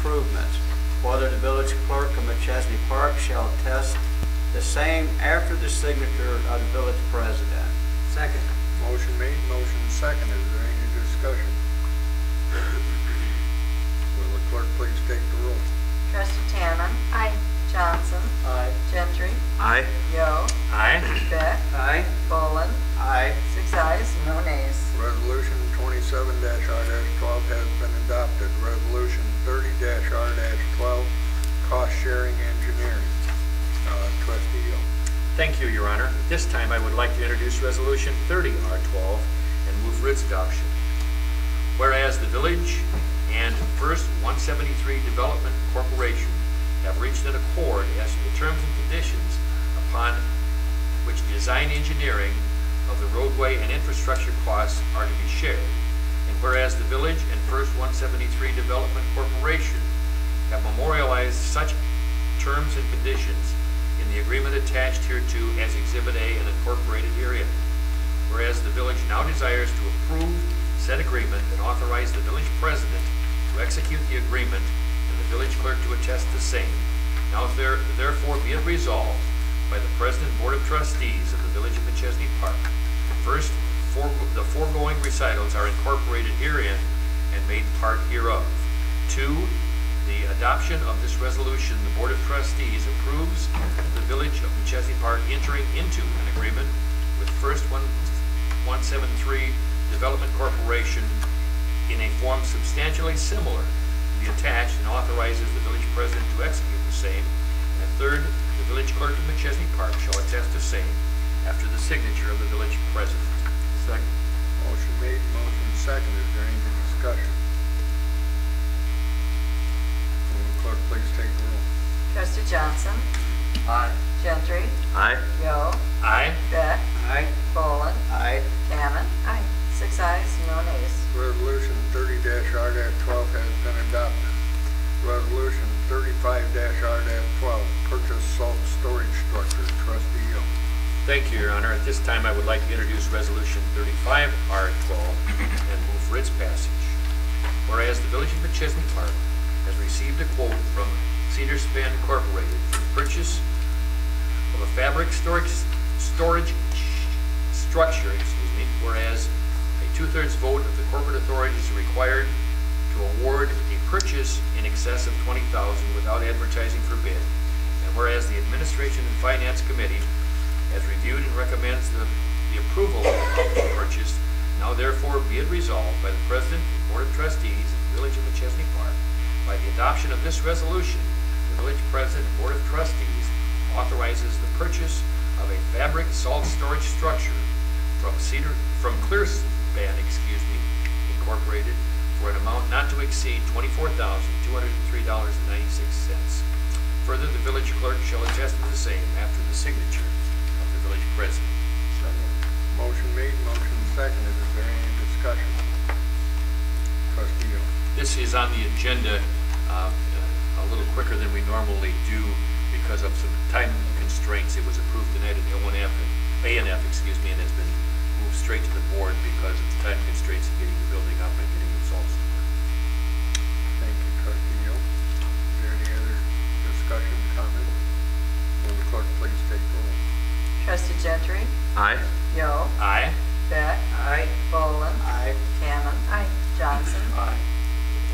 improvements. Whether the village clerk of Machesney Park shall attest the same after the signature of the village president. Second. Motion made, motion second. Is there any discussion? Will the clerk please take the roll? Trustee Tanner. Aye. Johnson. Aye. Gentry. Aye. Yo. Aye. Beck. Aye. Bolin. Aye. 6 ayes, no nays. Resolution 27-R-12 has been adopted. Resolution 30-R-12, cost sharing engineering. Trustee Yo. Thank you, Your Honor. At this time, I would like to introduce Resolution 30-R-12 and move for its adoption. Whereas the village and First 173 Development Corporation have reached an accord as to the terms and conditions upon which design engineering of the roadway and infrastructure costs are to be shared. And whereas the village and First 173 Development Corporation have memorialized such terms and conditions in the agreement attached hereto as Exhibit A and incorporated herein. Whereas the village now desires to approve said agreement and authorize the village president to execute the agreement and the village clerk to attest the same. Now therefore be it resolved by the President and Board of Trustees of the Village of Machesney Park. First, the foregoing recitals are incorporated herein and made part hereof. 2, the adoption of this resolution, the Board of Trustees approves the Village of Machesney Park entering into an agreement with First 173 Development Corporation in a form substantially similar to the attached and authorizes the village president to execute the same. And 3rd, the village clerk of Machesney Park shall attest the same after the signature of the village president. Second. Motion made, motion second. Is there any discussion? Will the clerk please take the roll? Trustee Johnson. Aye. Gentry. Aye. Yo. Aye. Beck. Aye. Bolin. Aye. Tanner. Aye. 6 ayes, no nays. Resolution 30-R-12 has been adopted. Resolution 35-R-12, purchase salt storage structure. Trustee Yo. Thank you, Your Honor. At this time, I would like to introduce Resolution 35-R-12 and move for its passage. Whereas the Village of Machesney Park has received a quote from Cedar Span Incorporated for the purchase of a fabric storage structure, whereas a 2/3 vote of the corporate authorities is required to award a purchase in excess of $20,000 without advertising for bid. And whereas the Administration and Finance Committee has reviewed and recommends the approval of the purchase, now therefore be it resolved by the President and Board of Trustees of the Village of Machesney Park, by the adoption of this resolution, the Village President and Board of Trustees authorizes the purchase of a fabric salt storage structure from Clearspan, Incorporated, for an amount not to exceed $24,203.96. Further, the village clerk shall attest to the same after the signature of the village president. Motion made, motion seconded. Is there any discussion? Trustee Yo. This is on the agenda a little quicker than we normally do because of some time constraints. It was approved tonight at A&F, and has been moved straight to the board because of the time constraints of getting the building up and getting the salt store. Thank you, Trustee Yo. Is there any other discussion, comment? Will the clerk please take the roll? Trustee Gentry. Aye. Yo. Aye. Beck. Aye. Bolin. Aye. Tanner. Aye. Johnson. Aye.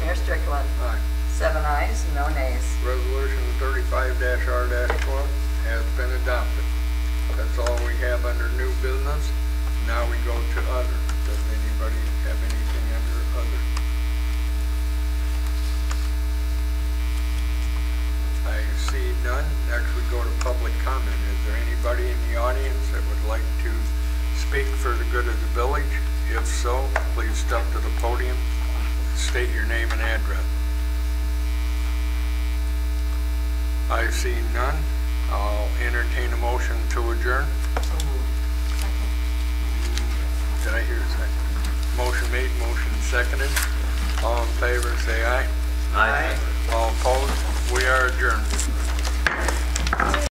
Mayor Strickland. Aye. 7 ayes, no nays. Resolution 35-R-12 has been adopted. That's all we have under new business. Now we go to other. Does anybody have anything under other? I see none. Next we go to public comment. Is there anybody in the audience that would like to speak for the good of the village? If so, please step to the podium, state your name and address. I see none. I'll entertain a motion to adjourn. Did I hear a second? Motion made, motion seconded. All in favor, say aye. Aye. All opposed? We are adjourned.